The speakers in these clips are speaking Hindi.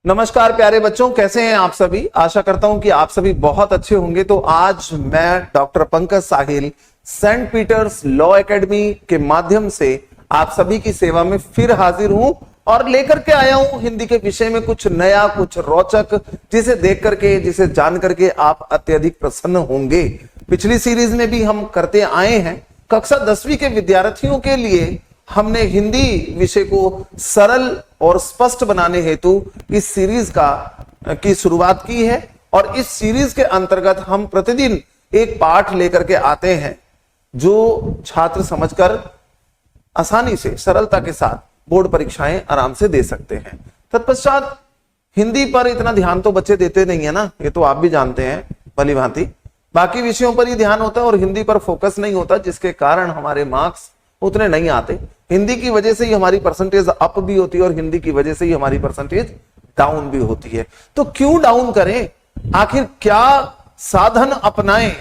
नमस्कार प्यारे बच्चों, कैसे हैं आप सभी। आशा करता हूं कि आप सभी बहुत अच्छे होंगे। तो आज मैं डॉक्टर पंकज साहिल सेंट पीटर्स लॉ एकेडमी के माध्यम से आप सभी की सेवा में फिर हाजिर हूं और लेकर के आया हूं हिंदी के विषय में कुछ नया, कुछ रोचक, जिसे देख करके, जिसे जान करके आप अत्यधिक प्रसन्न होंगे। पिछली सीरीज में भी हम करते आए हैं। कक्षा 10वीं के विद्यार्थियों के लिए हमने हिंदी विषय को सरल और स्पष्ट बनाने हेतु इस सीरीज की शुरुआत की है और इस सीरीज के अंतर्गत हम प्रतिदिन एक पाठ लेकर के आते हैं जो छात्र समझकर आसानी से, सरलता के साथ बोर्ड परीक्षाएं आराम से दे सकते हैं। तत्पश्चात हिंदी पर इतना ध्यान तो बच्चे देते नहीं है ना, ये तो आप भी जानते हैं भली भांति। बाकी विषयों पर ही ध्यान होता है और हिंदी पर फोकस नहीं होता, जिसके कारण हमारे मार्क्स उतने नहीं आते। हिंदी की वजह से ही हमारी परसेंटेज अप भी होती है और हिंदी की वजह से ही हमारी परसेंटेज डाउन भी होती है। तो क्यों डाउन करें, आखिर क्या साधन अपनाएं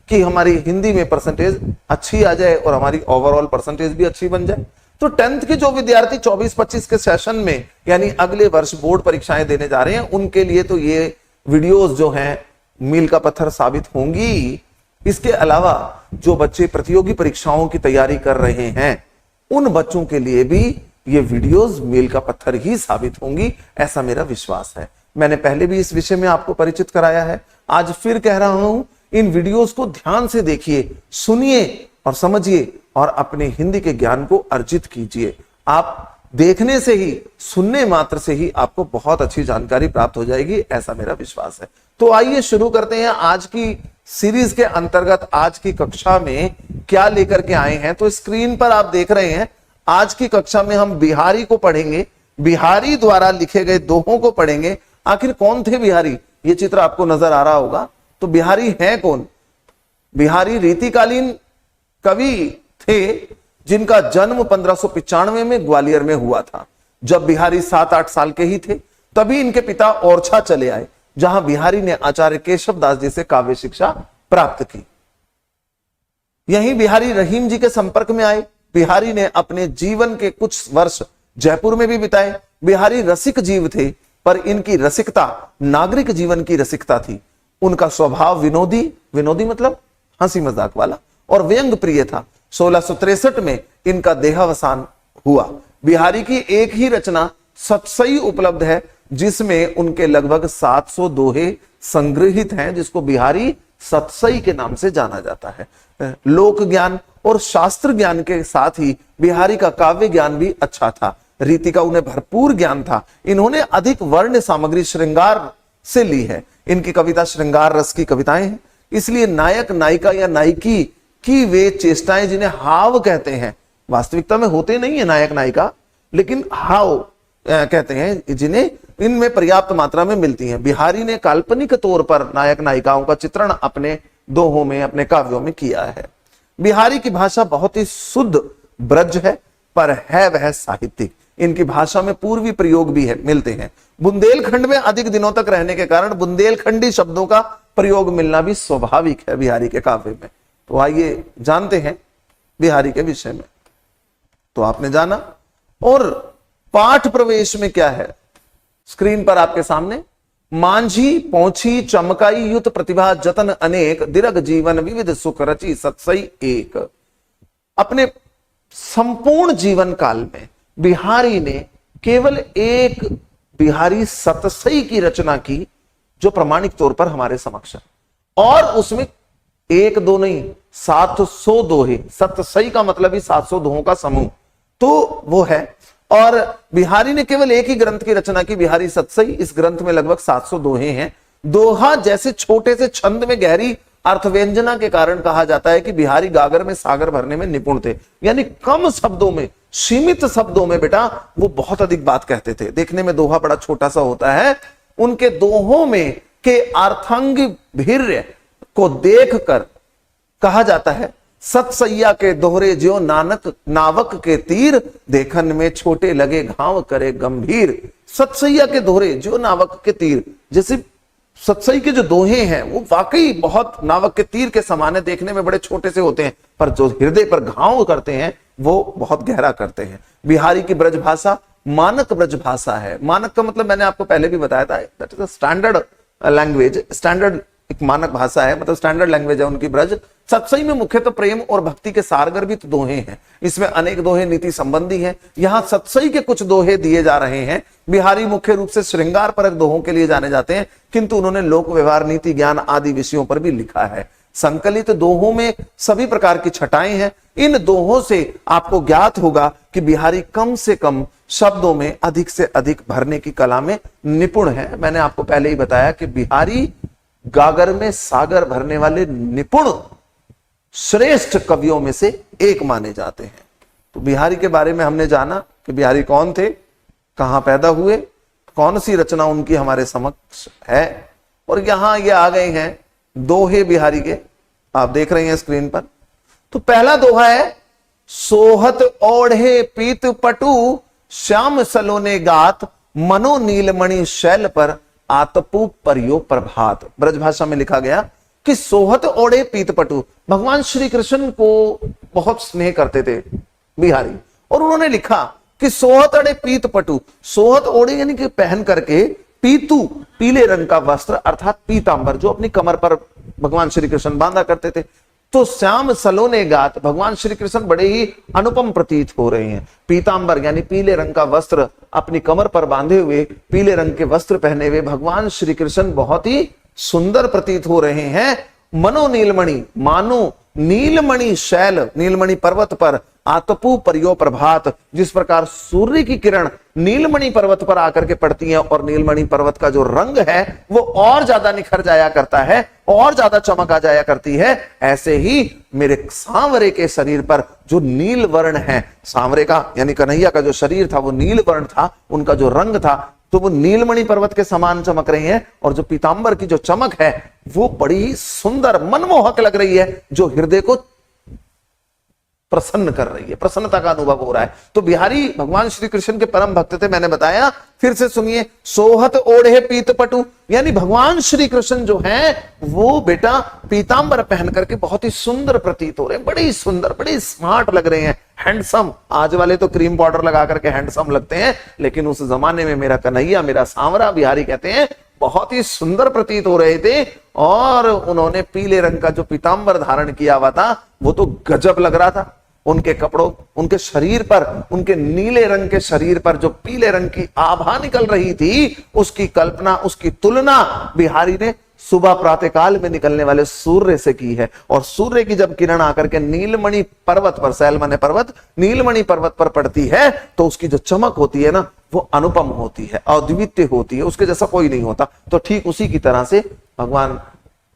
कि हमारी हिंदी में परसेंटेज अच्छी आ जाए और हमारी ओवरऑल परसेंटेज भी अच्छी बन जाए। तो 10th के जो विद्यार्थी 24-25 के सेशन में यानी अगले वर्ष बोर्ड परीक्षाएं देने जा रहे हैं, उनके लिए तो ये वीडियोस जो हैं मील का पत्थर साबित होंगी। इसके अलावा जो बच्चे प्रतियोगी परीक्षाओं की तैयारी कर रहे हैं, उन बच्चों के लिए भी ये वीडियोस मील का पत्थर ही साबित होंगी, ऐसा मेरा विश्वास है। मैंने पहले भी इस विषय में आपको परिचित कराया है, आज फिर कह रहा हूं, इन वीडियोस को ध्यान से देखिए, सुनिए और समझिए और अपने हिंदी के ज्ञान को अर्जित कीजिए। आप देखने से ही, सुनने मात्र से ही आपको बहुत अच्छी जानकारी प्राप्त हो जाएगी, ऐसा मेरा विश्वास है। तो आइए शुरू करते हैं आज की सीरीज के अंतर्गत। आज की कक्षा में क्या लेकर के आए हैं, तो स्क्रीन पर आप देख रहे हैं। आज की कक्षा में हम बिहारी को पढ़ेंगे, बिहारी द्वारा लिखे गए दोहों को पढ़ेंगे। आखिर कौन थे बिहारी, ये चित्र आपको नजर आ रहा होगा। तो बिहारी हैं कौन? बिहारी रीतिकालीन कवि थे जिनका जन्म 1595 में ग्वालियर में हुआ था। जब बिहारी 7-8 साल के ही थे, तभी इनके पिता ओरछा चले आए, जहां बिहारी ने आचार्य केशव दास जी से काव्य शिक्षा प्राप्त की। यहीं बिहारी रहीम जी के संपर्क में आए। बिहारी ने अपने जीवन के कुछ वर्ष जयपुर में भी बिताए। बिहारी रसिक जीव थे, पर इनकी रसिकता नागरिक जीवन की रसिकता थी। उनका स्वभाव विनोदी, विनोदी मतलब हंसी मजाक वाला, और व्यंग प्रिय था। 1663 में इनका देहावसान हुआ। बिहारी की एक ही रचना सतसई उपलब्ध है, जिसमें उनके लगभग 700 दोहे संग्रहित हैं, जिसको बिहारी सतसई के नाम से जाना जाता है। लोक ज्ञान और शास्त्र ज्ञान के साथ ही बिहारी का काव्य ज्ञान भी अच्छा था। रीति का उन्हें भरपूर ज्ञान था। इन्होंने अधिक वर्ण सामग्री श्रृंगार से ली है। इनकी कविता श्रृंगार रस की कविताएं हैं, इसलिए नायक, नायिका या नायिकी की वे चेष्टाएं जिन्हें हाव कहते हैं, वास्तविकता में होते नहीं है नायक नायिका, लेकिन हाव कहते हैं, जिन्हें इनमें पर्याप्त मात्रा में मिलती हैं। बिहारी ने काल्पनिक तौर पर नायक नायिकाओं का चित्रण अपने दोहों में, अपने काव्यों में किया है। बिहारी की भाषा बहुत ही शुद्ध ब्रज है, पर है वह साहित्यिक। इनकी भाषा में पूर्वी प्रयोग भी है, मिलते हैं। बुंदेलखंड में अधिक दिनों तक रहने के कारण बुंदेलखंडी शब्दों का प्रयोग मिलना भी स्वाभाविक है बिहारी के काव्य में। तो आइए जानते हैं बिहारी के विषय में। तो आपने जाना, और पाठ प्रवेश में क्या है स्क्रीन पर आपके सामने। मांझी पहुंची चमकाई युत प्रतिभा जतन अनेक, दीर्घ जीवन विविध सुख रची सतसई एक। अपने संपूर्ण जीवन काल में बिहारी ने केवल एक बिहारी सतसई की रचना की, जो प्रमाणिक तौर पर हमारे समक्ष है, और उसमें एक दो नहीं 700 दोहे। सतसई का मतलब ही 700 दोहों का समूह, तो वो है। और बिहारी ने केवल एक ही ग्रंथ की रचना की, बिहारी सतसई। इस ग्रंथ में लगभग 700 दोहे हैं। दोहा जैसे छोटे से छंद में गहरी अर्थव्यंजना के कारण कहा जाता है कि बिहारी गागर में सागर भरने में निपुण थे, यानी कम शब्दों में, सीमित शब्दों में बेटा वो बहुत अधिक बात कहते थे। देखने में दोहा बड़ा छोटा सा होता है, उनके दोहों में के अर्थांग भीर्य को देखकर कहा जाता है, सतसैया के दोहरे ज्यो नानक नावक के तीर, देखन में छोटे लगे घाव करे गंभीर। सतसैया के दोहरे ज्यो नावक के तीर, जैसे सतसई के जो दोहे हैं वो वाकई बहुत नावक के तीर के समान है, देखने में बड़े छोटे से होते हैं, पर जो हृदय पर घाव करते हैं वो बहुत गहरा करते हैं। बिहारी की ब्रज भाषा मानक ब्रज भाषा है। मानक का मतलब मैंने आपको पहले भी बताया था, that is a standard language, standard एक मानक भाषा है, मतलब स्टैंडर्ड लैंग्वेज है उनकी ब्रज। सत्सई में मुख्यतः प्रेम और भक्ति के सारगर्भित दोहे हैं। इसमें अनेक दोहे नीति संबंधी हैं। यहां सत्सई के कुछ दोहे दिए जा रहे हैं। बिहारी मुख्य रूप से श्रृंगार परक दोहों के लिए जाने जाते हैं, किंतु उन्होंने लोक व्यवहार, नीति, ज्ञान आदि विषयों पर भी लिखा है। संकलित दोहों में सभी प्रकार की छटाएं हैं। इन दोहों से आपको ज्ञात होगा कि बिहारी कम से कम शब्दों में अधिक से अधिक भरने की कला में निपुण है। मैंने आपको पहले ही बताया कि बिहारी गागर में सागर भरने वाले निपुण श्रेष्ठ कवियों में से एक माने जाते हैं। तो बिहारी के बारे में हमने जाना कि बिहारी कौन थे, कहां पैदा हुए, कौन सी रचना उनकी हमारे समक्ष है। और यहां ये आ गए हैं दोहे बिहारी के, आप देख रहे हैं स्क्रीन पर। तो पहला दोहा है, सोहत ओढ़े पीत पटु श्याम सलोने गात मनो नीलमणि शैल पर आतपू परियो प्रभात। ब्रजभाषा में लिखा गया कि सोहत ओढ़े पीत पटु, भगवान श्री कृष्ण को बहुत स्नेह करते थे बिहारी, और उन्होंने लिखा कि सोहत ओढ़े पीत पटु, सोहत ओढ़े यानी कि पहन करके, पीतू पीले रंग का वस्त्र अर्थात पीतांबर जो अपनी कमर पर भगवान श्री कृष्ण बांधा करते थे। तो श्याम सलोने गात, भगवान श्री कृष्ण बड़े ही अनुपम प्रतीत हो रहे हैं। पीतांबर यानी पीले रंग का वस्त्र अपनी कमर पर बांधे हुए, पीले रंग के वस्त्र पहने हुए भगवान श्री कृष्ण बहुत ही सुंदर प्रतीत हो रहे हैं। मनो नीलमणि, मानो नीलमणि शैल, नीलमणि पर्वत पर आतपू परियो प्रभात, जिस प्रकार सूर्य की किरण नीलमणि पर्वत पर आकर के पड़ती है और नीलमणि पर्वत का जो रंग है वो और ज्यादा निखर जाया करता है, और ज्यादा चमक आ जाया करती है, ऐसे ही मेरे सांवरे के शरीर पर जो नील वर्ण है, सांवरे का यानी कन्हैया का जो शरीर था वो नील वर्ण था, उनका जो रंग था तो वो नीलमणि पर्वत के समान चमक रही है। और जो पीतांबर की जो चमक है वो बड़ी सुंदर मनमोहक लग रही है, जो हृदय को प्रसन्न कर रही है, प्रसन्नता का अनुभव हो रहा है। तो बिहारी भगवान श्री कृष्ण के परम भक्त थे, मैंने बताया। फिर से सुनिए, सोहत ओढ़े पीत पटु, यानी भगवान श्री कृष्ण जो हैं वो बेटा पीतांबर पहन करके बहुत ही सुंदर प्रतीत हो रहे हैं, बड़ी सुंदर, बड़ी स्मार्ट लग रहे हैं, हैंडसम। आज वाले तो क्रीम पाउडर लगा करके हैंडसम लगते हैं, लेकिन उस जमाने में मेरा कन्हैया, मेरा सांवरा, बिहारी कहते हैं, बहुत ही सुंदर प्रतीत हो रहे थे। और उन्होंने पीले रंग का जो पीतांबर धारण किया हुआ था वो तो गजब लग रहा था। उनके कपड़ों, उनके शरीर पर, उनके नीले रंग के शरीर पर जो पीले रंग की आभा निकल रही थी, उसकी कल्पना, उसकी तुलना बिहारी ने सुबह प्रातःकाल में निकलने वाले सूर्य से की है। और सूर्य की जब किरण आकर के नीलमणि पर्वत पर, सैलमने पर्वत नीलमणि पर्वत पर पड़ती है तो उसकी जो चमक होती है ना वो अनुपम होती है, अद्वितीय होती है, उसके जैसा कोई नहीं होता। तो ठीक उसी की तरह से भगवान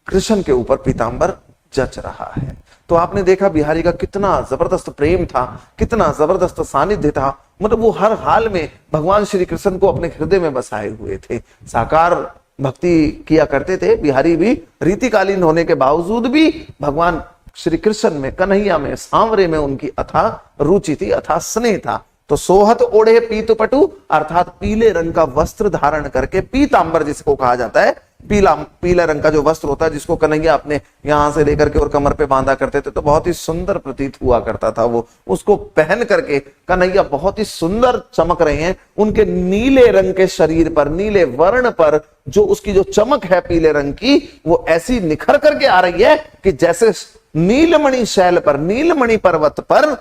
कृष्ण के ऊपर पीतांबर जच रहा है। तो आपने देखा बिहारी का कितना जबरदस्त प्रेम था, कितना जबरदस्त सानिध्य था, मतलब वो हर हाल में भगवान श्री कृष्ण को अपने हृदय में बसाए हुए थे। साकार भक्ति किया करते थे बिहारी भी, रीतिकालीन होने के बावजूद भी भगवान श्री कृष्ण में, कन्हैया में, सांवरे में उनकी अथाह रुचि थी, अथाह स्नेह था। तो सोहत ओढ़े पीत पटु अर्थात पीले रंग का वस्त्र धारण करके, पीतांबर जिसको कहा जाता है, पीला रंग का जो वस्त्र होता है जिसको कन्हैया अपने यहां से लेकर के और कमर पे बांधा करते थे, तो बहुत ही सुंदर प्रतीत हुआ करता था वो। उसको पहन करके कन्हैया बहुत ही सुंदर चमक रहे हैं। उनके नीले रंग के शरीर पर, नीले वर्ण पर जो उसकी जो चमक है पीले रंग की, वो ऐसी निखर करके आ रही है कि जैसे नीलमणि शैल पर, नीलमणि पर्वत पर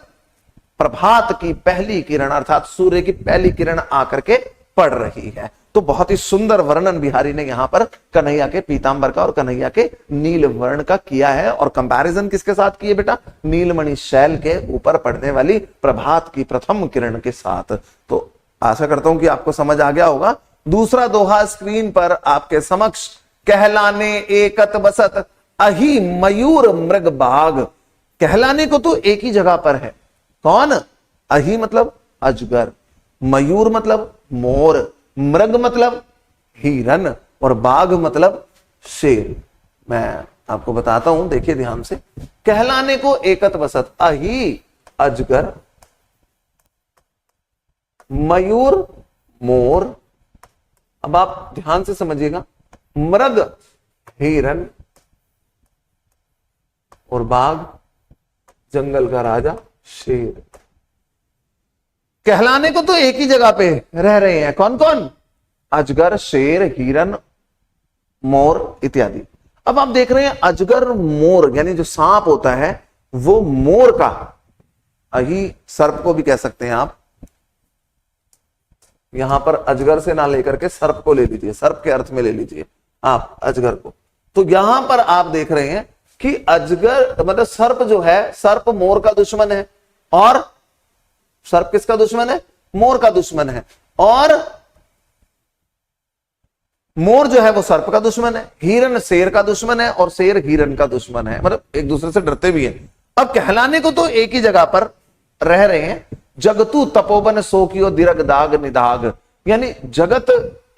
प्रभात की पहली किरण अर्थात सूर्य की पहली किरण आकर के पड़ रही है। तो बहुत ही सुंदर वर्णन बिहारी ने यहां पर कन्हैया के पीतांबर का और कन्हैया के नील वर्ण का किया है। और कंपैरिजन किसके साथ किए बेटा? नीलमणि शैल के ऊपर पड़ने वाली प्रभात की प्रथम किरण के साथ। तो आशा करता हूं कि आपको समझ आ गया होगा। दूसरा दोहा स्क्रीन पर आपके समक्ष, कहलाने एकत बसत अहि मयूर मृग बाग। कहलाने को तो एक ही जगह पर है, कौन? अहि मतलब अजगर, मयूर मतलब मोर, मृग मतलब हिरन और बाघ मतलब शेर। मैं आपको बताता हूं, देखिए ध्यान से। कहलाने को एकत वसत, अहि अजगर, मयूर मोर, अब आप ध्यान से समझिएगा, मृग हिरन और बाघ जंगल का राजा शेर। कहलाने को तो एक ही जगह पे रह रहे हैं, कौन कौन? अजगर, शेर, हिरन, मोर इत्यादि। अब आप देख रहे हैं अजगर मोर यानी जो सांप होता है वो मोर का ही, सर्प को भी कह सकते हैं आप, यहां पर अजगर से ना लेकर के सर्प को ले लीजिए, सर्प के अर्थ में ले लीजिए आप अजगर को। तो यहां पर आप देख रहे हैं कि अजगर मतलब सर्प जो है, सर्प मोर का दुश्मन है, और सर्प किसका दुश्मन है? मोर का दुश्मन है। और मोर जो है वो सर्प का दुश्मन है, हिरन शेर का दुश्मन है, और शेर हिरन का दुश्मन है, मतलब एक दूसरे से डरते भी हैं। अब कहलाने को तो एक ही जगह पर रह रहे हैं। जगतु तपोवन सो कियो दिरग दाग निदाग, यानी जगत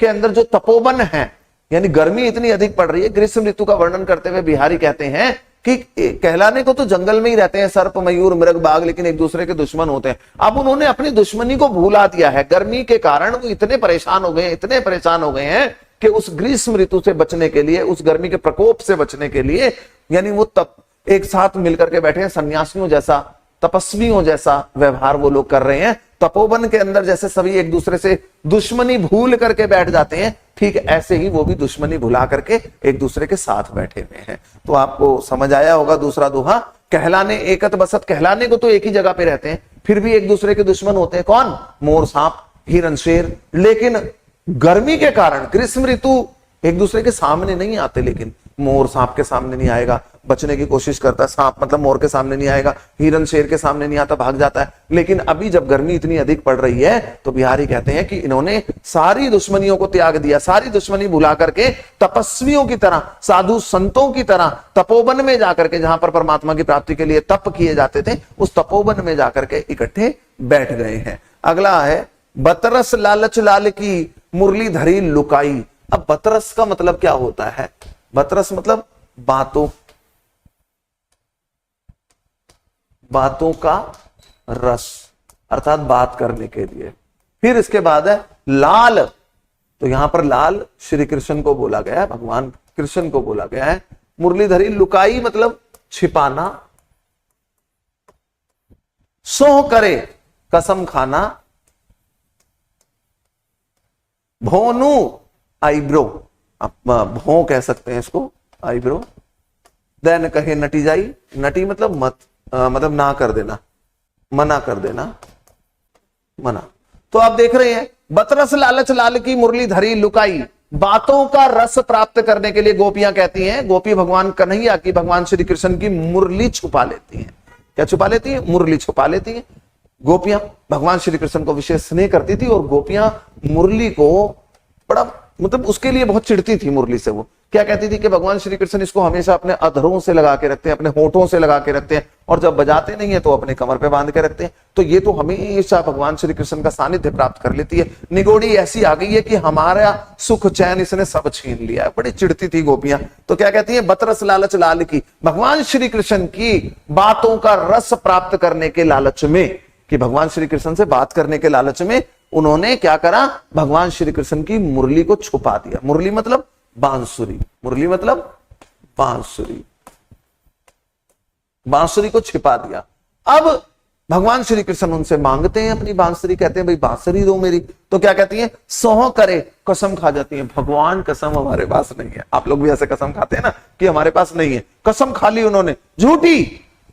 के अंदर जो तपोवन है, यानी गर्मी इतनी अधिक पड़ रही है। ग्रीष्म ऋतु का वर्णन करते हुए बिहारी कहते हैं कि कहलाने को तो जंगल में ही रहते हैं सर्प, मयूर, मृग, बाघ, लेकिन एक दूसरे के दुश्मन होते हैं। अब उन्होंने अपनी दुश्मनी को भूला दिया है। गर्मी के कारण वो इतने परेशान हो गए, इतने परेशान हो गए हैं कि उस ग्रीष्म ऋतु से बचने के लिए, उस गर्मी के प्रकोप से बचने के लिए, यानी वो तब एक साथ मिलकर के बैठे हैं, सन्यासियों जैसा, तपस्वियों जैसा व्यवहार वो लोग कर रहे हैं। तपोवन के अंदर जैसे सभी एक दूसरे से दुश्मनी भूल करके बैठ जाते हैं, ठीक ऐसे ही वो भी दुश्मनी भुला करके एक दूसरे के साथ बैठे हुए हैं। तो आपको समझ आया होगा दूसरा दोहा, कहलाने एकत बसत, कहलाने को तो एक ही जगह पे रहते हैं, फिर भी एक दूसरे के दुश्मन होते हैं। कौन? मोर, सांप, हिरन, शेर। लेकिन गर्मी के कारण ग्रीष्म ऋतु एक दूसरे के सामने नहीं आते, लेकिन मोर सांप के सामने नहीं आएगा, बचने की कोशिश करता है। सांप मतलब मोर के सामने नहीं आएगा, हिरन शेर के सामने नहीं आता, भाग जाता है। लेकिन अभी जब गर्मी इतनी अधिक पड़ रही है तो बिहारी कहते हैं कि इन्होंने सारी दुश्मनियों को त्याग दिया, सारी दुश्मनी भुला करके तपस्वियों की तरह, साधु संतों की तरह तपोवन में जाकर के, जहां पर परमात्मा की प्राप्ति के लिए तप किए जाते थे, उस तपोवन में जाकर के इकट्ठे बैठ गए हैं। अगला है बतरस लालच लाल की मुरली धरी लुकाई। अब बतरस का मतलब क्या होता है? बतरस मतलब बातों का रस, अर्थात बात करने के लिए। फिर इसके बाद है लाल, तो यहां पर लाल श्री कृष्ण को बोला गया है, भगवान कृष्ण को बोला गया है। मुरलीधरी लुकाई मतलब छिपाना। सोह करे कसम खाना। भोनू आईब्रो, भों कह सकते हैं इसको, आईब्रो। देन कहे नटी जाई, नटी मतलब मतलब ना कर देना, मना कर देना, मना। तो आप देख रहे हैं बतरस लालच लाल की मुरली धरी लुकाई, बातों का रस प्राप्त करने के लिए गोपियां कहती हैं, गोपी भगवान कन्हैया की, भगवान श्री कृष्ण की मुरली छुपा लेती हैं। क्या छुपा लेती हैं? मुरली छुपा लेती हैं। गोपियां भगवान श्री कृष्ण को विशेष स्नेह करती थी, और गोपियां मुरली को बड़ा मतलब उसके लिए बहुत चिढ़ती थी मुरली से। वो क्या कहती थी कि भगवान श्री कृष्ण इसको हमेशा अपने अधरों से लगा के रखते हैं, अपने होठों से लगा के रखते हैं, और जब बजाते नहीं है तो अपने कमर पे बांध के रखते हैं। तो ये तो हमेशा भगवान श्री कृष्ण का सानिध्य प्राप्त कर लेती है। निगोड़ी ऐसी आ गई है कि हमारा सुख चैन इसने सब छीन लिया है। बड़ी चिढ़ती थी गोपियां। तो क्या कहती है? बतरस लालच लाल की, भगवान श्री कृष्ण की बातों का रस प्राप्त करने के लालच में, कि भगवान श्री कृष्ण से बात करने के लालच में उन्होंने क्या करा? भगवान श्री कृष्ण की मुरली को छुपा दिया। मुरली मतलब बांसुरी, मुरली मतलब बांसुरी, बांसुरी को छिपा दिया। अब भगवान श्री कृष्ण उनसे मांगते हैं अपनी बांसुरी, कहते हैं भाई बांसुरी दो मेरी। तो क्या कहती है? सोह करे, कसम खा जाती है, भगवान कसम हमारे पास नहीं है। आप लोग भी ऐसे कसम खाते हैं ना कि हमारे पास नहीं है, कसम खा ली उन्होंने,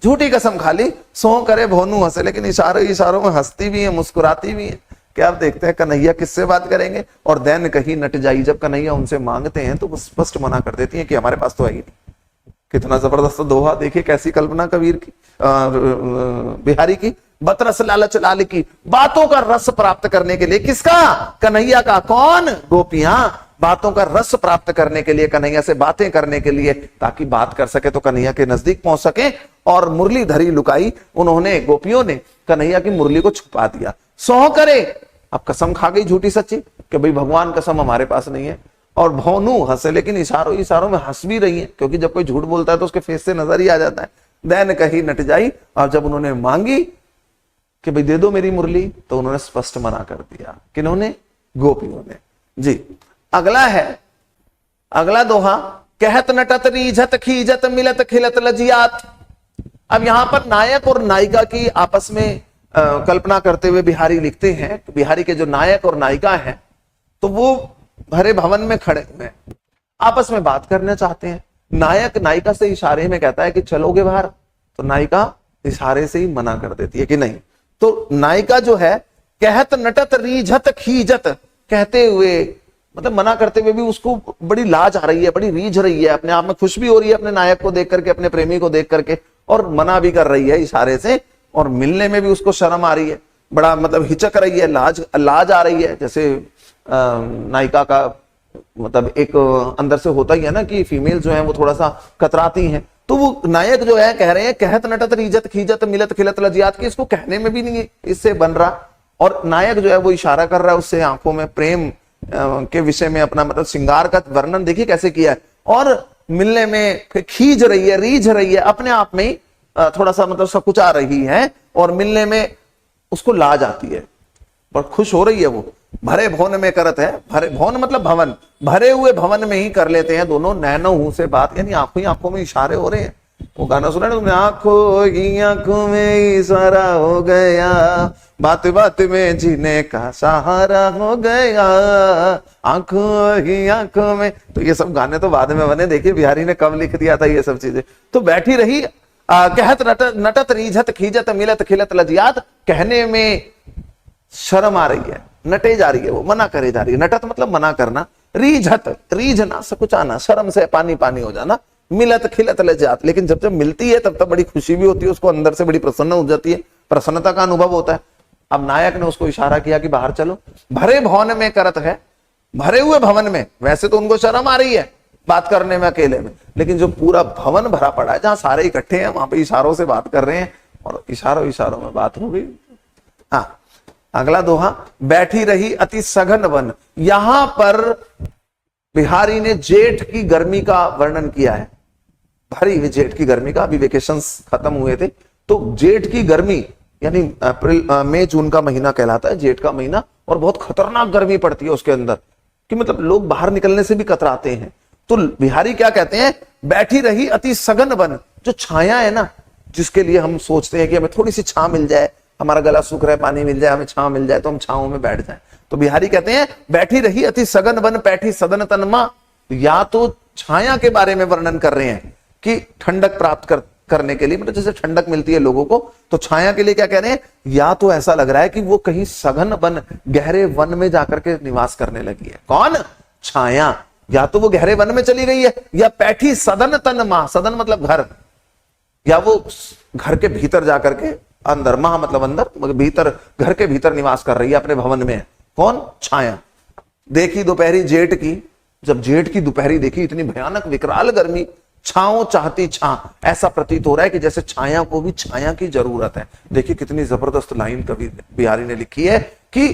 झूठी कसम खा ली। सोह करे भोनू हंसे, लेकिन इशारों में हंसती भी है, मुस्कुराती भी है। क्या आप देखते हैं कन्हैया किससे बात करेंगे? और दैन कहीं नट जाई, जब कन्हैया उनसे मांगते हैं तो वो स्पष्ट मना कर देती हैं कि हमारे पास तो है ही नहीं। कितना जबरदस्त दोहा, देखिए कैसी कल्पना कबीर की, बिहारी की। बतरस लालच लाल की, बातों का रस प्राप्त करने के लिए, किसका? कन्हैया का। कौन? गोपियां। बातों का रस प्राप्त करने के लिए, कन्हैया से बातें करने के लिए, ताकि बात कर सके तो कन्हैया के नजदीक पहुंच सके। और मुरली धरी लुकाई, उन्होंने, गोपियों ने कन्हैया की मुरली को छुपा दिया। सोह करे, अब कसम खा गई झूठी सच्ची कि भाई भगवान कसम हमारे पास नहीं है। और भौनू हंसे, लेकिन इशारों में हंस भी रही है, क्योंकि जब कोई झूठ बोलता है तो उसके फेस से नजर ही आ जाता है। दैन कहीं नट जाई, और जब उन्होंने मांगी कि भाई दे दो मेरी मुरली, तो उन्होंने स्पष्ट मना कर दिया। किन्होंने? गोपियों ने। जी, अगला है, अगला दोहा, कहत नटत रीझत खीजत मिलत खिलत लजियात। अब यहां पर नायक और नायिका की आपस में कल्पना करते हुए बिहारी लिखते हैं, बिहारी के जो नायक और नायिका हैं तो वो भरे भवन में खड़े हुए हैं, आपस में बात करना चाहते हैं। नायक नायिका से इशारे में कहता है कि चलोगे बाहर, तो नायिका इशारे से ही मना कर देती है कि नहीं। तो नायिका जो है कहत नटत रीझत खीजत, कहते हुए मतलब मना करते हुए भी उसको बड़ी लाज आ रही है, बड़ी रीझ रही है, अपने आप में खुश भी हो रही है अपने नायक को देख करके, अपने प्रेमी को देख करके, और मना भी कर रही है इशारे से, और मिलने में भी उसको शर्म आ रही है, बड़ा मतलब हिचक रही है, लाज आ रही है। जैसे नायिका का मतलब एक अंदर से होता ही है ना कि फीमेल जो है वो थोड़ा सा कतराती हैं, तो वो नायक जो है कह रहे हैं कहत नटत रीजत खीजत मिलत खिलत लजियात, की इसको कहने में भी नहीं इससे बन रहा, और नायक जो है वो इशारा कर रहा है उससे, आंखों में प्रेम के विषय में अपना मतलब श्रृंगार का वर्णन देखिए कैसे किया है, और मिलने में खींच रही है, रीझ रही है, अपने आप में ही थोड़ा सा मतलब सकुचा रही है, और मिलने में उसको लाज आती है, पर खुश हो रही है वो। भरे भवन में करत है, भरे भवन मतलब भवन, भरे हुए भवन में ही कर लेते हैं दोनों नैनो से बात, यानी आंखों ही आंखों में इशारे हो रहे हैं। वो गाना सुना ना तुमने, आंखों ही आंखों में इशारा हो गया, बात बात में जीने का सहारा हो गया, आंखों ही आंखों में। तो ये सब गाने तो बाद में बने, देखिए बिहारी ने कब लिख दिया था ये सब चीजें। तो बैठी रही कहत नटत रीझत खीजत मिलत खिलत लजियात, कहने में शर्म आ रही है, नटे जा रही है, वो मना करे जा रही है। नटत मतलब मना करना, रीझत रीझना सकुचाना, शर्म से पानी पानी हो जाना, मिलत खिलत लजात, लेकिन जब जब मिलती है तब तब बड़ी खुशी भी होती है, उसको अंदर से बड़ी प्रसन्न हो जाती है, प्रसन्नता का अनुभव होता है। अब नायक ने उसको इशारा किया कि बाहर चलो, भरे भवन में करत है, भरे हुए भवन में, वैसे तो उनको शर्म आ रही है बात करने में अकेले में, लेकिन जो पूरा भवन भरा पड़ा है जहां सारे इकट्ठे हैं वहां पे इशारों से बात कर रहे हैं, और इशारों इशारों में बात हो गई। हाँ, अगला दोहा, बैठी रही अति सघन वन। यहां पर बिहारी ने जेठ की गर्मी का वर्णन किया है, भरी हुई जेठ की गर्मी का। अभी वेकेशंस खत्म हुए थे, तो जेठ की गर्मी यानी अप्रैल मई जून का महीना कहलाता है जेठ का महीना, और बहुत खतरनाक गर्मी पड़ती है उसके अंदर, कि मतलब लोग बाहर निकलने से भी कतराते हैं। तो बिहारी क्या कहते हैं, बैठी रही अति सघन वन, जो छाया है ना, जिसके लिए हम सोचते हैं कि हमें थोड़ी सी छां मिल जाए, हमारा गला सूख रहा है, पानी मिल जाए, हमें छां मिल जाए तो हम छांव में बैठ जाएं। तो बिहारी कहते हैं बैठी रही अति सघन वन पैठी सदन तनमा, या तो छाया के बारे में वर्णन कर रहे हैं कि ठंडक प्राप्त करने के लिए, मतलब जैसे ठंडक मिलती है लोगों को, तो छाया के लिए क्या कह रहे हैं, या तो ऐसा लग रहा है कि वो कहीं सघन वन, गहरे वन में जाकर के निवास करने लगी है। कौन? छाया। या तो वो गहरे वन में चली गई है, या पैठी सदन तनमा, सदन मतलब घर, या वो घर के भीतर जाकर के, अंदर, महा मतलब अंदर, मगर भीतर, घर के भीतर निवास कर रही है, अपने भवन में। कौन? छाया। देखी दोपहरी जेठ की, जब जेठ की दोपहरी देखी, इतनी भयानक विकराल गर्मी, छाओ चाहती छां, ऐसा प्रतीत हो रहा है कि जैसे छाया को भी छाया की जरूरत है। देखिए कितनी जबरदस्त लाइन कवि बिहारी ने लिखी है कि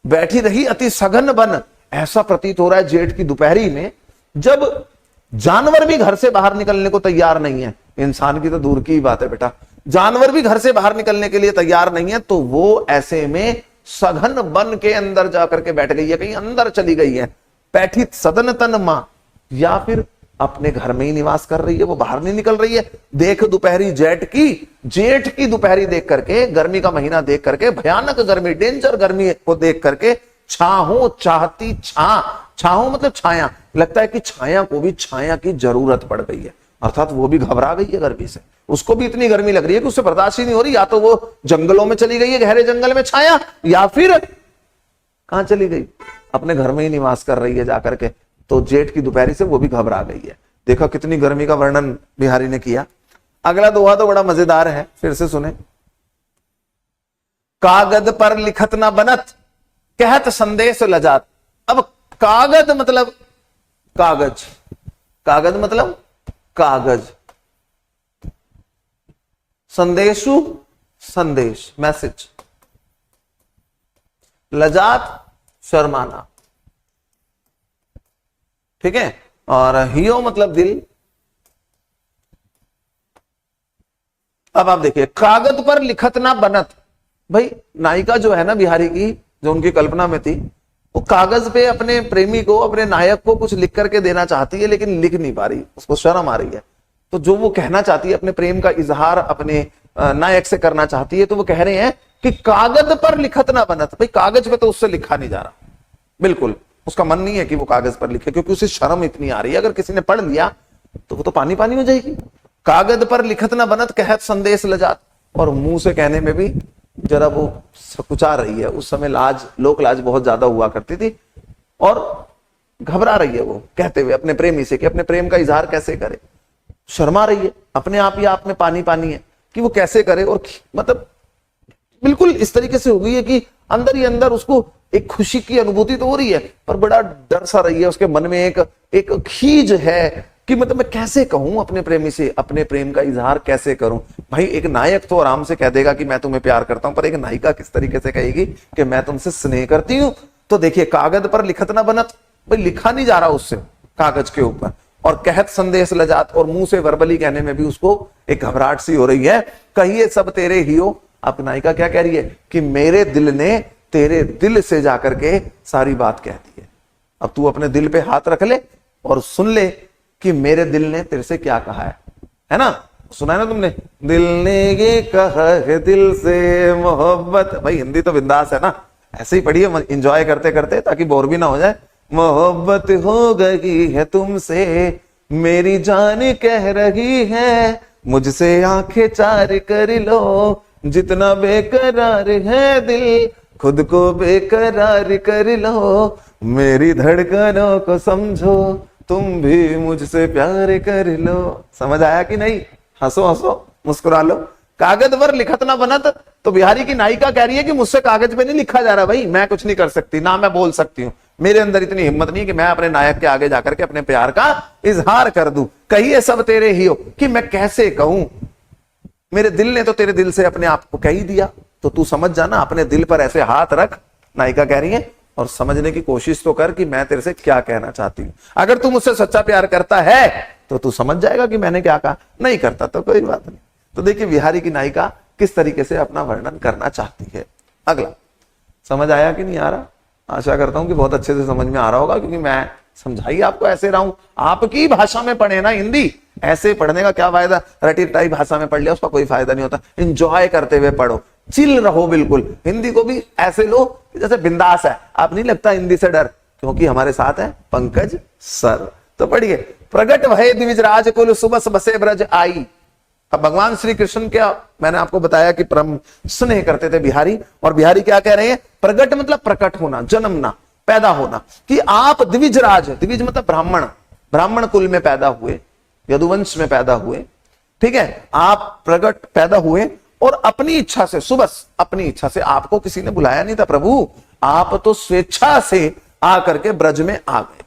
बैठी रही अति सघन वन, ऐसा प्रतीत हो रहा है जेठ की दोपहरी में, जब जानवर भी घर से बाहर निकलने को तैयार नहीं है, इंसान की तो दूर की ही बात है बेटा, जानवर भी घर से बाहर निकलने के लिए तैयार नहीं है, तो वो ऐसे में सघन वन के अंदर जाकर के बैठ गई है, कहीं अंदर चली गई है। पैठी सदन तन मां, या फिर अपने घर में ही निवास कर रही है, वो बाहर नहीं निकल रही है। देख दोपहरी जेठ की दोपहरी देख करके, गर्मी का महीना देख करके, भयानक गर्मी, डेंजर गर्मी को देख करके, छाहो चाहती छां, छाहो मतलब छाया, लगता है कि छाया को भी छाया की जरूरत पड़ गई है, अर्थात वो भी घबरा गई है गर्मी से, उसको भी इतनी गर्मी लग रही है कि उससे बर्दाश्त ही नहीं हो रही। या तो वो जंगलों में चली गई है, गहरे जंगल में छाया, या फिर कहां चली गई, अपने घर में ही निवास कर रही है जाकर के। तो जेठ की दोपहरी से वो भी घबरा गई है। देखो कितनी गर्मी का वर्णन बिहारी ने किया। अगला दोहा तो बड़ा मजेदार है, फिर से सुने। कागद पर लिखत ना बनत, कहत संदेश लजात। अब कागज मतलब कागज, कागज मतलब कागज, संदेशु संदेश, मैसेज, लजात शर्माना, ठीक है, और हियो मतलब दिल। अब आप देखिए, कागज पर लिखत ना बनत, भाई नायिका जो है ना बिहारी की, जो उनकी कल्पना में थी, वो कागज पे अपने प्रेमी को, अपने नायक को कुछ लिख करके देना चाहती है, लेकिन लिख नहीं पा रही, उसको शर्म आ रही है। तो जो वो कहना चाहती है, अपने प्रेम का इजहार अपने नायक से करना चाहती है, तो वो कह रहे हैं कि कागज पर लिखत ना बनत। भाई कागज पे तो उससे लिखा नहीं जा रहा, बिल्कुल उसका मन नहीं है कि वो कागज पर लिखे, क्योंकि उसे शर्म इतनी आ रही है, अगर किसी ने पढ़ लिया तो वो तो पानी पानी हो जाएगी। कागज पर लिखत ना बनत कहत संदेश लजात, और मुंह से कहने में भी जरा वो सकुचा रही है। उस समय लाज, लोक लाज बहुत ज्यादा हुआ करती थी, और घबरा रही है वो कहते हुए अपने प्रेमी से कि अपने प्रेम का इजहार कैसे करे। शर्मा रही है, अपने आप ही आप में पानी पानी है कि वो कैसे करे। और मतलब बिल्कुल इस तरीके से हो गई है कि अंदर ही अंदर उसको एक खुशी की अनुभूति तो हो रही है, पर बड़ा डर सा रही है उसके मन में। एक खीज है कि मतलब मैं कैसे कहूं अपने प्रेमी से, अपने प्रेम का इजहार कैसे करूं। भाई एक नायक तो आराम से कह देगा कि मैं तुम्हें प्यार करता हूं, पर एक नायिका किस तरीके से कहेगी कि मैं तुमसे स्नेह करती हूं। तो देखिए, कागज पर लिखत ना बनत, भाई लिखा नहीं जा रहा उससे कागज के ऊपर, और कहत संदेश लजात, और मुंह से वर्बली कहने में भी उसको एक घबराहट सी हो रही है। कहिए सब तेरे ही हो। अब नायिका क्या कह रही है कि मेरे दिल ने तेरे दिल से जाकर के सारी बात कह दी है। अब तू अपने दिल पे हाथ रख ले और सुन ले कि मेरे दिल ने तेरे से क्या कहा है ना? सुना है ना तुमने, दिल ने ये कहा है दिल से मोहब्बत। भाई हिंदी तो बिंदास है ना, ऐसे ही पढ़िए एंजॉय करते करते, ताकि बोर भी ना हो जाए। मोहब्बत हो गई है तुमसे मेरी जान कह रही है, मुझसे आंखें चार कर लो, जितना बेकरार है दिल खुद को बेकरार कर लो, मेरी धड़कनों को समझो तुम भी मुझसे प्यार कर लो। समझ आया कि नहीं? हंसो हंसो, मुस्कुरा लो। कागज पर लिखत ना बनत, तो बिहारी की नायिका कह रही है कि मुझसे कागज पे नहीं लिखा जा रहा, भाई मैं कुछ नहीं कर सकती, ना मैं बोल सकती हूँ, मेरे अंदर इतनी हिम्मत नहीं कि मैं अपने नायक के आगे जाकर के अपने प्यार का इजहार कर दूं। कहिए सब तेरे ही हो, कि मैं कैसे कहूं, मेरे दिल ने तो तेरे दिल से अपने आप को कह ही दिया, तो तू समझ जाना, अपने दिल पर ऐसे हाथ रख, नायिका कह रही है, और समझने की कोशिश तो कर कि मैं तेरे से क्या कहना चाहती हूं। अगर तू मुझसे सच्चा प्यार करता है तो तू समझ जाएगा कि मैंने क्या कहा, नहीं करता तो कोई बात नहीं। तो देखिए बिहारी की नायिका किस तरीके से अपना वर्णन करना चाहती है। अगला, समझ आया कि नहीं आ रहा? आशा करता हूं कि बहुत अच्छे से समझ में आ रहा होगा, क्योंकि मैं समझाई आपको ऐसे रहा हूं। आपकी भाषा में पढ़े ना हिंदी, ऐसे पढ़ने का क्या फायदा? रटी रटाई भाषा में पढ़ लिया, उसका कोई फायदा नहीं होता। एंजॉय करते हुए पढ़ो, चिल रहो बिल्कुल। हिंदी को भी ऐसे लो जैसे बिंदास है, आप नहीं लगता हिंदी से डर, क्योंकि हमारे साथ है पंकज सर। तो पढ़िए, प्रगट भय द्विज राज कुल सुबस बसे ब्रज आई। अब भगवान श्री कृष्ण क्या, मैंने आपको बताया कि परम स्नेह करते थे बिहारी, और बिहारी क्या कह रहे हैं? प्रगट मतलब प्रकट होना, जन्मना, पैदा होना, कि आप द्विज राज, द्विज मतलब ब्राह्मण, ब्राह्मण कुल में पैदा हुए, यदुवंश में पैदा हुए, ठीक है। आप प्रगट पैदा हुए और अपनी इच्छा से, सुबस अपनी इच्छा से, आपको किसी ने बुलाया नहीं था प्रभु, आप तो स्वेच्छा से आकर के ब्रज में आ गए,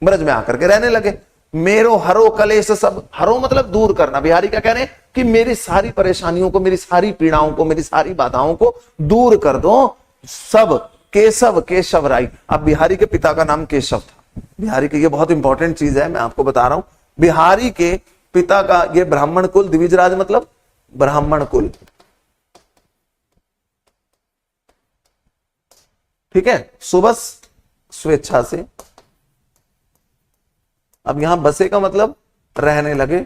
ब्रज में आकर के रहने लगे। मेरो हरो कलेश सब, हरो मतलब दूर करना। बिहारी क्या कह रहे हैं कि मेरी सारी परेशानियों को, मेरी सारी पीड़ाओं को, मेरी सारी बाधाओं को दूर कर दो सब। केशव, केशव राय। अब बिहारी के पिता का नाम केशव था। बिहारी के, ये बहुत इंपॉर्टेंट चीज है, मैं आपको बता रहा हूं। बिहारी के पिता का ये ब्राह्मण कुल, द्विजराज मतलब ब्राह्मण कुल, ठीक है। सुबस स्वेच्छा से, अब यहां बसे का मतलब रहने लगे,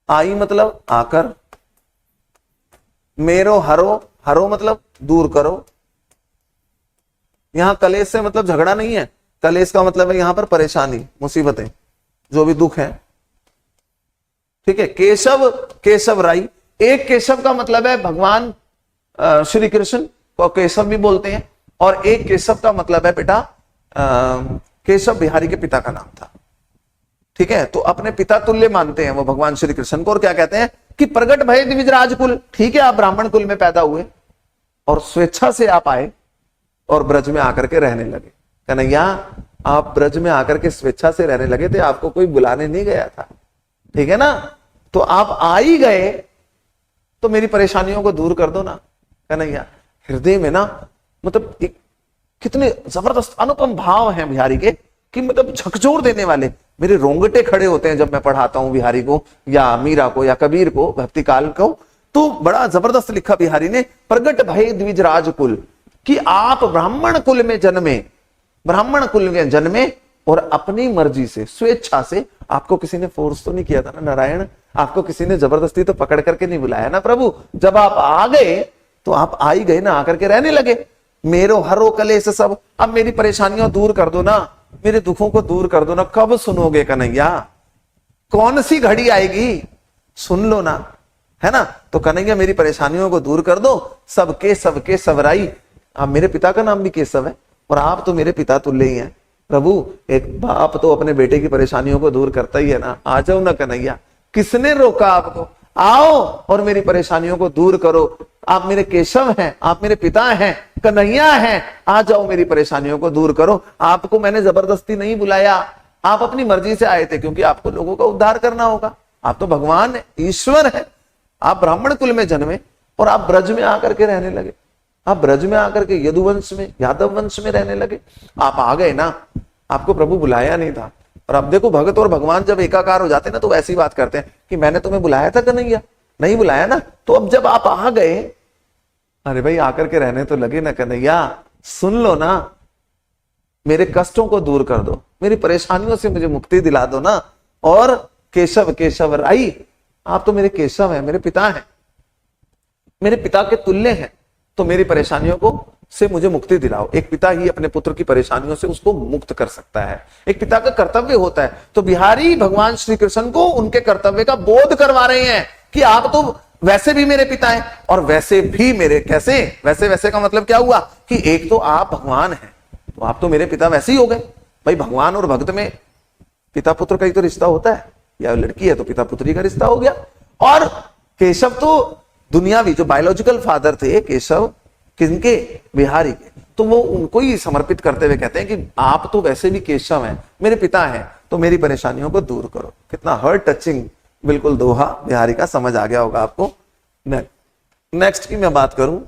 आई मतलब आकर, मेरो हरो, हरो मतलब दूर करो। यहां कलेश से मतलब झगड़ा नहीं है, कलेश का मतलब है यहां पर परेशानी, मुसीबतें, जो भी दुख है, ठीक है। केशव, केशव राई, एक केशव का मतलब है भगवान श्री कृष्ण को केशव भी बोलते हैं, और एक केशव का मतलब है बेटा, केशव बिहारी के पिता का नाम था, ठीक है। तो अपने पिता तुल्य मानते हैं वो भगवान श्री कृष्ण को, और क्या कहते हैं कि प्रगट भय द्विज राजकुल, ठीक है, आप ब्राह्मण कुल में पैदा हुए और स्वेच्छा से आप आए और ब्रज में आकर के रहने लगे। कन्हैया, आप ब्रज में आकर के स्वेच्छा से रहने लगे थे, आपको कोई बुलाने नहीं गया था, ठीक है ना। तो आप आ ही गए, तो मेरी परेशानियों को दूर कर दो ना कन्हैया। हृदय में ना मतलब एक कितने जबरदस्त अनुपम भाव हैं बिहारी के, कि मतलब झकझोर देने वाले। मेरे रोंगटे खड़े होते हैं जब मैं पढ़ाता हूं बिहारी को, या मीरा को, या कबीर को, भक्ति काल को। तो बड़ा जबरदस्त लिखा बिहारी ने, प्रगट भय द्विज राजकुल, कि आप ब्राह्मण कुल में जन्मे, ब्राह्मण कुल में जन्मे, और अपनी मर्जी से, स्वेच्छा से, आपको किसी ने फोर्स तो नहीं किया था ना नारायण, आपको किसी ने जबरदस्ती तो पकड़ करके नहीं बुलाया ना प्रभु। जब आप आ गए तो आप आ ही गए ना, आकर के रहने लगे। मेरो हरो कलेश सब, अब मेरी परेशानियां दूर कर दो ना, मेरे दुखों को दूर कर दो ना। कब सुनोगे कन्हैया? कौन सी घड़ी आएगी? सुन लो ना, है ना। तो कन्हैया मेरी परेशानियों को दूर कर दो, सबके सबके सबराई। अब मेरे पिता का नाम भी केशव है और आप तो मेरे पिता तुल्य ही हैं प्रभु। एक बाप तो अपने बेटे की परेशानियों को दूर करता ही है ना। आ जाओ ना कन्हैया, किसने रोका आपको? आओ और मेरी परेशानियों को दूर करो। आप मेरे केशव हैं, आप मेरे पिता हैं, कन्हैया हैं। आ जाओ, मेरी परेशानियों को दूर करो। आपको मैंने जबरदस्ती नहीं बुलाया, आप अपनी मर्जी से आए थे, क्योंकि आपको लोगों का उद्धार करना होगा। आप तो भगवान है, ईश्वर है। आप ब्राह्मण कुल में जन्मे और आप ब्रज में आकर के रहने लगे। आप ब्रज में आकर के यदुवंश में, यादव वंश में रहने लगे। आप आ गए ना, आपको प्रभु बुलाया नहीं था। और अब देखो, भगत और भगवान जब एकाकार हो जाते हैं ना, तो ऐसी बात करते हैं कि मैंने तुम्हें बुलाया था कन्हैया, नहीं बुलाया ना। तो अब जब आप आ गए, अरे भाई आकर के रहने तो लगे ना कन्हैया। सुन लो ना, मेरे कष्टों को दूर कर दो, मेरी परेशानियों से मुझे मुक्ति दिला दो ना। और केशव केशव राई, आप तो मेरे केशव हैं, मेरे पिता हैं, मेरे पिता के तुल्य हैं। तो मेरी परेशानियों को से मुझे मुक्ति दिलाओ। एक पिता ही अपने पुत्र की परेशानियों से उसको मुक्त कर सकता है, एक पिता का कर्तव्य होता है। तो बिहारी भगवान श्री कृष्ण को उनके कर्तव्य का बोध करवा रहे हैं कि आप तो वैसे भी मेरे पिता हैं और वैसे भी मेरे। कैसे वैसे? वैसे का मतलब क्या हुआ कि एक तो आप भगवान हैं, तो आप तो मेरे पिता वैसे ही हो गए। भाई भगवान और भक्त में पिता पुत्र का ही तो रिश्ता होता है, या लड़की है तो पिता पुत्री का रिश्ता हो गया। और केशव तो दुनियावी जो बायोलॉजिकल फादर थे केशव, किनके? बिहारी के। तो वो उनको ही समर्पित करते हुए कहते हैं कि आप तो वैसे भी केशव हैं, मेरे पिता हैं, तो मेरी परेशानियों को दूर करो। कितना हार्ट टचिंग बिल्कुल दोहा बिहारी का, समझ आ गया होगा आपको। नेक्स्ट की मैं बात करूं,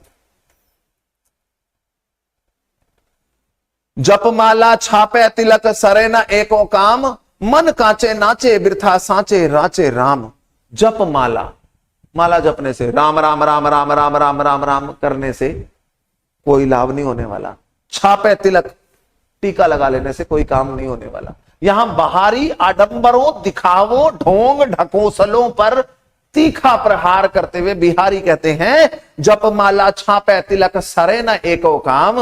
जपमाला छापे तिलक सरे न एको काम, मन कांचे नाचे बिरथा सांचे राचे राम। जपमाला, माला जपने से, राम राम राम राम राम राम राम राम करने से कोई लाभ नहीं होने वाला। छापे तिलक, टीका लगा लेने से कोई काम नहीं होने वाला। यहां बाहरी आडंबरों, दिखावों, ढोंग ढकोसलों पर तीखा प्रहार करते हुए बिहारी कहते हैं, जपमाला छापे तिलक सरे न एको काम।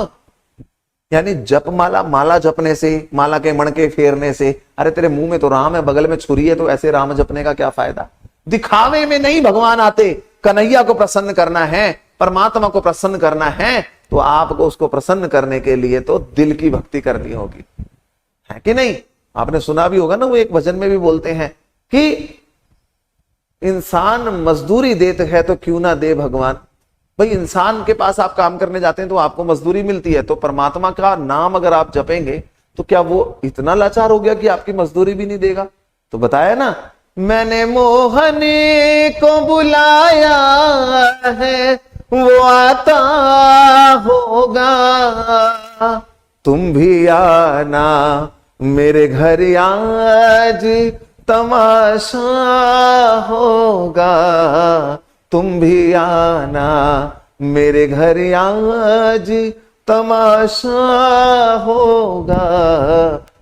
यानी जपमाला, माला जपने से, माला के मणके फेरने से, अरे तेरे मुंह में तो राम है, बगल में छुरी है, तो ऐसे राम जपने का क्या फायदा? दिखावे में नहीं भगवान आते। कन्हैया को प्रसन्न करना है, परमात्मा को प्रसन्न करना है, तो आपको उसको प्रसन्न करने के लिए तो दिल की भक्ति करनी होगी, है कि नहीं? आपने सुना भी होगा ना, वो एक भजन में भी बोलते हैं कि इंसान मजदूरी देते है तो क्यों ना दे भगवान। भाई इंसान के पास आप काम करने जाते हैं तो आपको मजदूरी मिलती है, तो परमात्मा का नाम अगर आप जपेंगे तो क्या वो इतना लाचार हो गया कि आपकी मजदूरी भी नहीं देगा? तो बताया ना, मैंने मोहनी को बुलाया है, वो आता होगा, तुम भी आना मेरे घर आज तमाशा होगा, तुम भी आना मेरे घर आज तमाशा होगा।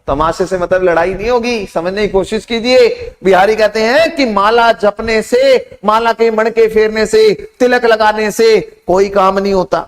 तमाशे से मतलब लड़ाई नहीं होगी, समझने की कोशिश कीजिए। बिहारी कहते हैं कि माला जपने से, माला के मणके फेरने से, तिलक लगाने से कोई काम नहीं होता।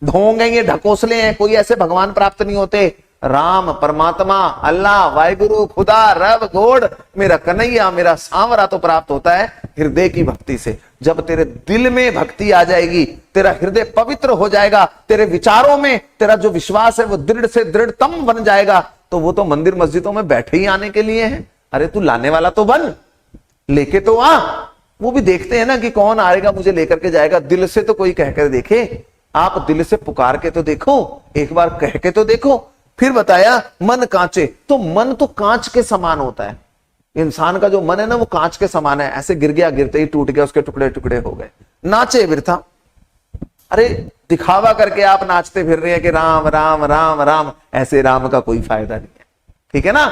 ढोंग हैं ये, ढकोसले हैं, कोई ऐसे भगवान प्राप्त नहीं होते। राम, परमात्मा, अल्लाह, वाहिगुरु, खुदा, रब, गोड, मेरा कन्हैया, मेरा सांवरा तो प्राप्त होता है हृदय की भक्ति से। जब तेरे दिल में भक्ति आ जाएगी, तेरा हृदय पवित्र हो जाएगा, तेरे विचारों में तेरा जो विश्वास है वो दृढ़ से दृढ़तम बन जाएगा, तो वो तो मंदिर मस्जिदों में बैठे ही आने के लिए है। अरे तू लाने वाला तो बन, लेके तो आ। वो भी देखते हैं ना कि कौन आएगा मुझे लेकर के जाएगा। दिल से तो कोई कहकर देखे, आप दिल से पुकार के तो देखो, एक बार कह के तो देखो। फिर बताया मन कांचे, तो मन तो कांच के समान होता है। इंसान का जो मन है ना वो कांच के समान है, ऐसे गिर गया, गिरते ही टूट गया, उसके टुकड़े टुकड़े हो गए। नाचे बिरथा, अरे दिखावा करके आप नाचते फिर रहे हैं कि राम राम राम राम, ऐसे राम का कोई फायदा नहीं है, ठीक है ना।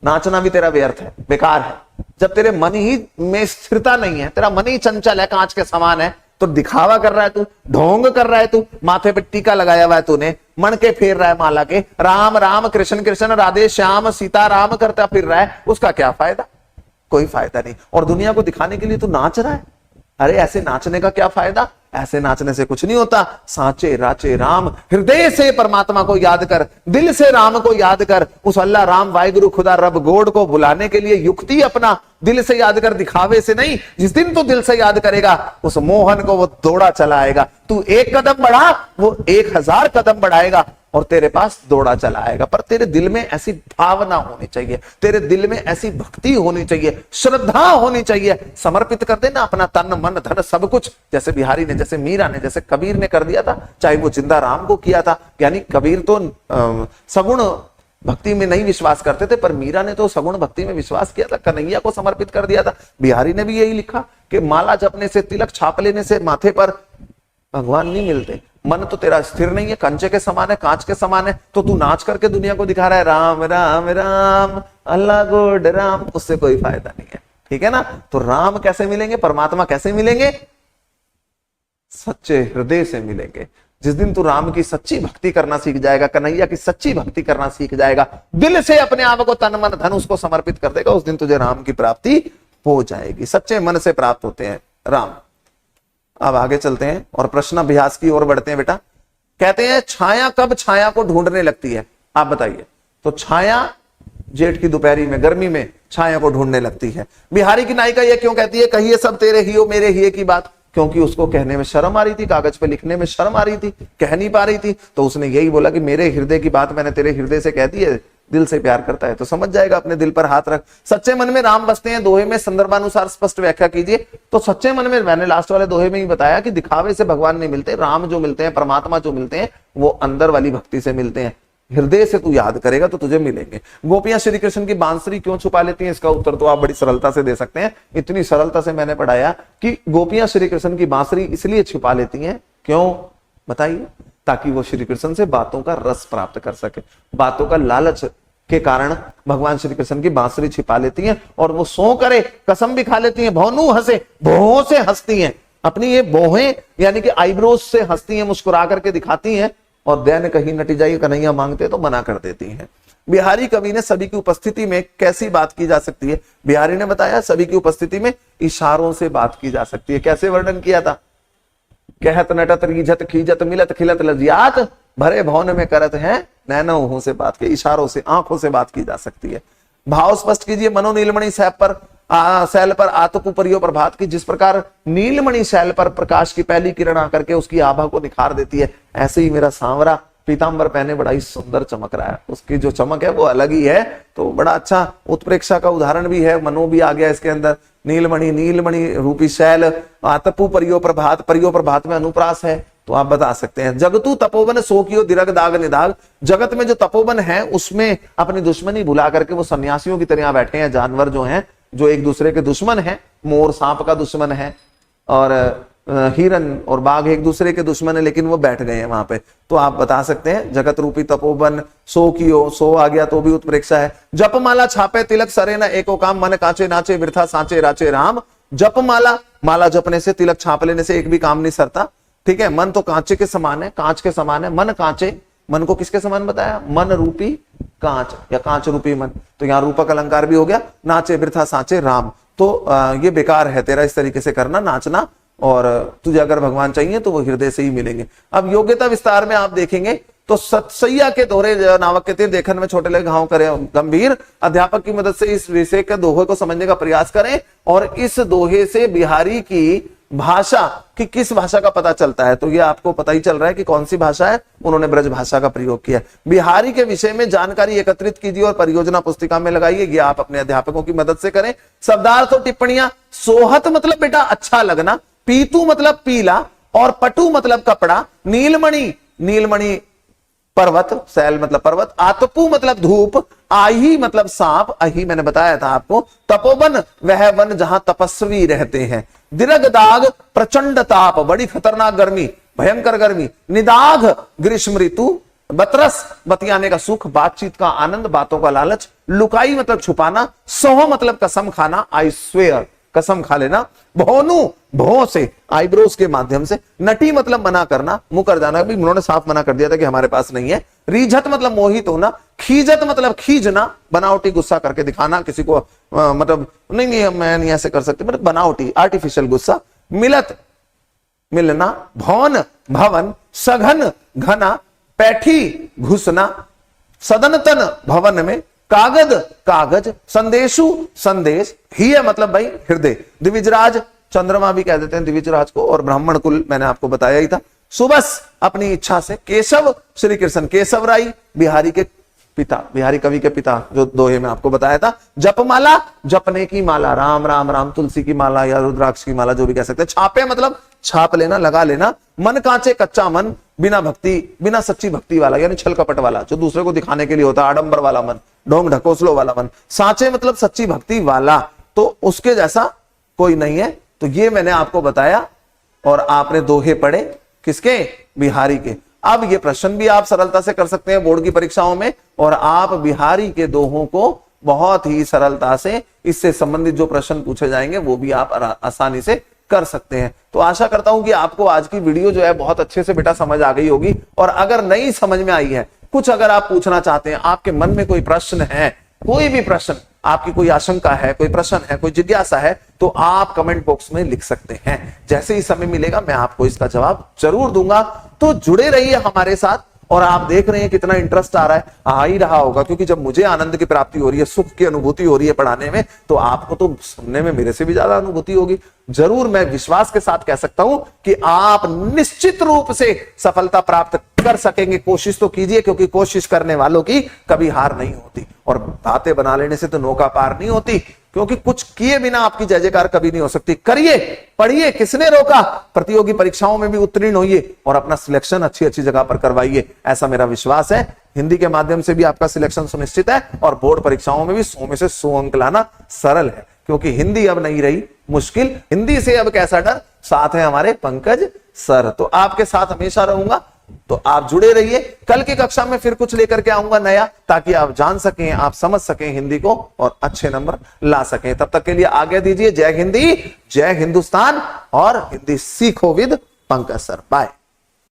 नाचना भी तेरा व्यर्थ है, बेकार है। जब तेरे मन ही में स्थिरता नहीं है, तेरा मन ही चंचल है, कांच के समान है, तो दिखावा कर रहा है तू, ढोंग कर रहा है तू, माथे पे टीका लगाया हुआ है तूने, मणके फेर रहा है माला के, राम राम कृष्ण कृष्ण राधे श्याम सीता राम करता फिर रहा है, उसका क्या फायदा? कोई फायदा नहीं। और दुनिया को दिखाने के लिए तू नाच रहा है। अरे ऐसे नाचने का क्या फायदा, ऐसे नाचने से कुछ नहीं होता। सांचे राचे राम, हृदय से परमात्मा को याद कर, दिल से राम को याद कर। उस अल्लाह राम वाहिगुरु खुदा रब गोड को बुलाने के लिए युक्ति अपना दिल से याद कर, दिखावे से नहीं। जिस दिन तू दिल से याद करेगा उस मोहन को वो दौड़ा चला आएगा। तू एक कदम बढ़ा, वो 1000 कदम बढ़ाएगा और तेरे पास दौड़ा चला आएगा। पर तेरे दिल में ऐसी भावना होनी चाहिए, तेरे दिल में ऐसी भक्ति होनी चाहिए, श्रद्धा होनी चाहिए। समर्पित कर देना अपना तन मन धन सब कुछ, जैसे बिहारी ने, जैसे मीरा ने, जैसे कबीर ने कर दिया था, चाहे वो जिंदा राम को किया था। यानी कबीर तो सगुण भक्ति में नहीं विश्वास करते थे, पर मीरा ने तो सगुण भक्ति में विश्वास किया था, कन्हैया को समर्पित कर दिया था। बिहारी ने भी यही लिखा कि माला जपने से, तिलक छाप लेने से माथे पर भगवान नहीं मिलते। मन तो तेरा स्थिर नहीं है, कंचे के समान है, कांच के समान है, तो तू नाच करके दुनिया को दिखा रहा है राम राम राम अल्लाह गोड राम, उससे कोई फायदा नहीं है। ठीक है ना। तो राम कैसे मिलेंगे, परमात्मा कैसे मिलेंगे, सच्चे हृदय से मिलेंगे। जिस दिन तू राम की सच्ची भक्ति करना सीख जाएगा, कन्हैया की सच्ची भक्ति करना सीख जाएगा, दिल से अपने आप को तन मन धन उसको समर्पित कर देगा, उस दिन तुझे राम की प्राप्ति हो जाएगी। सच्चे मन से प्राप्त होते हैं राम। अब आगे चलते हैं और प्रश्न अभ्यास की ओर बढ़ते हैं। बेटा कहते हैं छाया कब छाया को ढूंढने लगती है, आप बताइए। तो छाया जेठ की दोपहरी में, गर्मी में छाया को ढूंढने लगती है। बिहारी की नायिका ये क्यों कहती है, कहिए सब तेरे ही हो मेरे ही की बात, क्योंकि उसको कहने में शर्म आ रही थी, कागज पे लिखने में शर्म आ रही थी, कह नहीं पा रही थी। तो उसने यही बोला कि मेरे हृदय की बात मैंने तेरे हृदय से कह दी है। दिल से प्यार करता है तो समझ जाएगा, अपने दिल पर हाथ रख। सच्चे मन में राम बसते हैं, दोहे में संदर्भानुसार स्पष्ट व्याख्या कीजिए। तो सच्चे मन में मैंने लास्ट वाले दोहे में ही बताया कि दिखावे से भगवान नहीं मिलते, राम जो मिलते हैं, परमात्मा जो मिलते हैं, वो अंदर वाली भक्ति से मिलते हैं। हृदय से तू याद करेगा तो तुझे मिलेंगे। गोपियां श्री कृष्ण की बांसुरी क्यों छुपा लेती हैं, इसका उत्तर तो आप बड़ी सरलता से दे सकते हैं। इतनी सरलता से मैंने पढ़ाया कि गोपियां श्री कृष्ण की बांसुरी इसलिए छुपा लेती हैं, क्यों बताइए, ताकि वो श्री कृष्ण से बातों का रस प्राप्त कर सके। बातों का लालच के कारण भगवान श्री कृष्ण की बांसुरी छिपा लेती हैं, और वो सो करे कसम भी खा लेती हैं। भौनू हंसे, भौहों से हंसती हैं, अपनी ये भौहें यानी कि आईब्रोज से हंसती हैं, मुस्कुरा करके दिखाती हैं। और दैन कहीं नटी जाइए कन्हैया मांगते तो मना कर देती हैं। बिहारी कवि ने सभी की उपस्थिति में कैसी बात की जा सकती है, बिहारी ने बताया सभी की उपस्थिति में इशारों से बात की जा सकती है। कैसे वर्णन किया था, कहत नटत रीझत खीजत मिलत खिलत लजियात, भरे भवन में करत हैं नैनों से बात की, इशारों से, आंखों से बात की जा सकती है। भाव स्पष्ट कीजिए। मनो नीलमणि शैल पर आतपु परियो प्रभात की, जिस प्रकार नीलमणि शैल पर प्रकाश की पहली किरण आकर के उसकी आभा को निखार देती है, ऐसे ही मेरा सांवरा पीतांबर पहने बड़ा ही सुंदर चमक रहा है। उसकी जो चमक है वो अलग ही है। तो बड़ा अच्छा उत्प्रेक्षा का उदाहरण भी है, मनो भी आ गया इसके अंदर। नीलमणि, नीलमणि रूपी शैल, आतपु परियो प्रभात, परियो प्रभात में अनुप्रास है, तो आप बता सकते हैं। जगतु तपोवन सो कियो दिरग दाग निदाग, जगत में जो तपोवन है उसमें अपनी दुश्मनी भुला करके वो सन्यासियों की तरह बैठे हैं। जानवर जो हैं, जो एक दूसरे के दुश्मन हैं, मोर सांप का दुश्मन है और हिरन और बाघ एक दूसरे के दुश्मन है, लेकिन वो बैठ गए हैं वहां पे। तो आप बता सकते हैं जगत रूपी तपोवन सो कियो, सो आ गया तो भी उत्प्रेक्षा है। जपमाला छापे तिलक सरे न एको काम, मन कांचे नाचे वृथा सांचे राचे राम। जपमाला, माला जपने से, तिलक छाप लेने से एक भी काम नहीं सरता। ठीक है, मन तो कांचे के समान है, कांच के समान है। मन कांचे, मन को किसके समान बताया, मन रूपी कांच या कांच रूपी मन। तो यहाँ रूपक अलंकार भी हो गया। नाचे वृथा सांचे राम, तो ये बेकार है तेरा इस तरीके से करना, नाचना। और तुझे अगर भगवान चाहिए तो वो हृदय से ही मिलेंगे। अब योग्यता विस्तार में आप देखेंगे तो सतसैया के दोहरे नावक के तीर देखन में छोटे लगे घाव करे गंभीर। अध्यापक की मदद से इस विषय के दोहे को समझने का प्रयास करें, और इस दोहे से बिहारी की भाषा कि किस भाषा का पता चलता है। तो ये आपको पता ही चल रहा है कि कौन सी भाषा है, उन्होंने ब्रज भाषा का प्रयोग किया। बिहारी के विषय में जानकारी एकत्रित कीजिए और परियोजना पुस्तिका में लगाइए। ये आप अपने अध्यापकों की मदद से करें। शब्दार्थ और टिप्पणियां। सोहत मतलब बेटा अच्छा लगना, पीतू मतलब पीला, और पटु मतलब कपड़ा। नीलमणि, नीलमणि पर्वत, शैल मतलब पर्वत। आतपु मतलब धूप। आही मतलब सांप, अही मैंने बताया था आपको। तपोवन वह वन जहां तपस्वी रहते हैं। दिरग दाग प्रचंड ताप, बड़ी खतरनाक गर्मी, भयंकर गर्मी। निदाघ ग्रीष्म ऋतु। बतरस बतियाने का सुख, बातचीत का आनंद, बातों का लालच। लुकाई मतलब छुपाना। सोह मतलब कसम खाना, आई स्वेयर कसम खा लेना। भौनू भौ से, आईब्रोज के माध्यम से। नटी मतलब मना करना, मुकर जाना, भी उन्होंने साफ मना कर दिया था कि हमारे पास नहीं है। रीझत मतलब मोहित होना। खीजत मतलब खींचना, बनावटी गुस्सा करके दिखाना किसी को, मतलब नहीं नहीं मैं नहीं ऐसे कर सकते, मतलब बनावटी आर्टिफिशियल गुस्सा। मिलत मिलना, भवन भवन, सघन घना, पैठी घुसना, सदनतन भवन में, कागद कागज, संदेशु संदेश, ही है मतलब भाई हृदय, द्विजराज चंद्रमा भी कह देते हैं द्विजराज को, और ब्राह्मण कुल मैंने आपको बताया ही था। सुबस अपनी इच्छा से, केशव श्री कृष्ण, केशव राय बिहारी के पिता, बिहारी कवि के पिता, जो दोहे में आपको बताया था। जपमाला जपने की माला, राम राम राम, तुलसी की माला या रुद्राक्ष की माला जो भी कह सकते हैं। छापे मतलब छाप लेना, लगा लेना। मन कांचे कच्चा मन, बिना भक्ति, बिना सच्ची भक्ति वाला यानी छल कपट वाला, जो दूसरे को दिखाने के लिए होता है, आडंबर वाला मन, ढोंग ढकोसलो वाला मन। सांचे मतलब सच्ची भक्ति वाला, तो उसके जैसा कोई नहीं है। तो ये मैंने आपको बताया, और आपने दोहे पढ़े किसके, बिहारी के। अब ये प्रश्न भी आप सरलता से कर सकते हैं बोर्ड की परीक्षाओं में, और आप बिहारी के दोहों को बहुत ही सरलता से, इससे संबंधित जो प्रश्न पूछे जाएंगे वो भी आप आसानी से कर सकते हैं। तो आशा करता हूं कि आपको आज की वीडियो जो है बहुत अच्छे से बेटा समझ आ गई होगी। और अगर नहीं समझ में आई है, कुछ अगर आप पूछना चाहते हैं, आपके मन में कोई प्रश्न है, कोई भी प्रश्न, आपकी कोई आशंका है, कोई प्रश्न है, कोई जिज्ञासा है, तो आप कमेंट बॉक्स में लिख सकते हैं। जैसे ही समय मिलेगा मैं आपको इसका जवाब जरूर दूंगा। तो जुड़े रहिए हमारे साथ। और आप देख रहे हैं कितना इंटरेस्ट आ रहा है, आ ही रहा होगा, क्योंकि जब मुझे आनंद की प्राप्ति हो रही है, सुख की अनुभूति हो रही है पढ़ाने में, तो आपको तो सुनने में मेरे से भी ज्यादा अनुभूति होगी। जरूर मैं विश्वास के साथ कह सकता हूं कि आप निश्चित रूप से सफलता प्राप्त कर सकेंगे। कोशिश तो कीजिए, क्योंकि कोशिश करने वालों की कभी हार नहीं होती, और बातें बना लेने से तो नौका पार नहीं होती, क्योंकि कुछ किए बिना आपकी जय जयकार कभी नहीं हो सकती। करिए, पढ़िए, किसने रोका, प्रतियोगी परीक्षाओं में भी उत्तीर्ण होइए और अपना सिलेक्शन अच्छी अच्छी जगह पर करवाइए, ऐसा मेरा विश्वास है। हिंदी के माध्यम से भी आपका सिलेक्शन सुनिश्चित है, और बोर्ड परीक्षाओं में भी 100 में से 100 अंक लाना सरल है, क्योंकि हिंदी अब नहीं रही मुश्किल। हिंदी से अब कैसा डर, साथ है हमारे पंकज सर, तो आपके साथ हमेशा रहूंगा। तो आप जुड़े रहिए। कल की कक्षा में फिर कुछ लेकर के आऊंगा नया, ताकि आप जान सकें, आप समझ सकें हिंदी को, और अच्छे नंबर ला सकें। तब तक के लिए आगे दीजिए। जय हिंदी, जय हिंदुस्तान, और हिंदी सीखो विद पंकज सर। बाय।